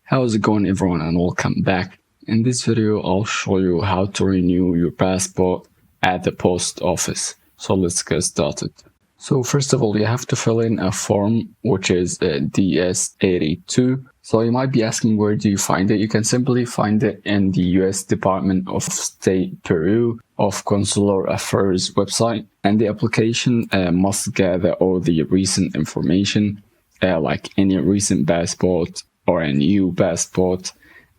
How's it going, everyone, and welcome back. In this video I'll show you how to renew your passport at the post office. So let's get started. So first of all, you have to fill in a form which is DS-82. So you might be asking, where do you find it? You can simply find it in the US Department of State Bureau of Consular Affairs website, and the application must gather all the recent information like any recent passport or a new passport,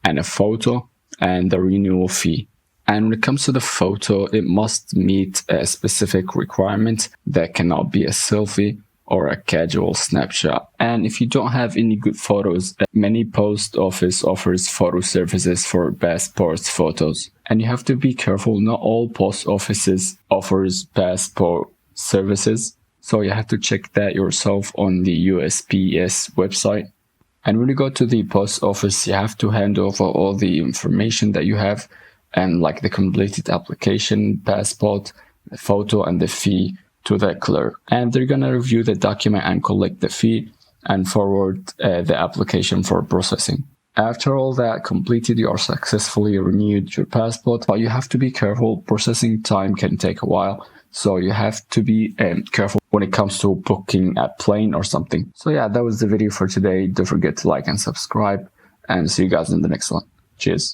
and a photo, and the renewal fee. And when it comes to the photo, it must meet a specific requirement that cannot be a selfie or a casual snapshot. And if you don't have any good photos, many post office offers photo services for passport photos. And you have to be careful, not all post offices offers passport services. So you have to check that yourself on the USPS website. And when you go to the post office, you have to hand over all the information that you have, and like the completed application, passport, the photo, and the fee to the clerk. And they're gonna review the document and collect the fee and forward the application for processing. After all that completed, you are successfully renewed your passport, but you have to be careful. Processing time can take a while, so you have to be careful when it comes to booking a plane or something. So yeah, that was the video for today. Don't forget to like and subscribe, and see you guys in the next one. Cheers.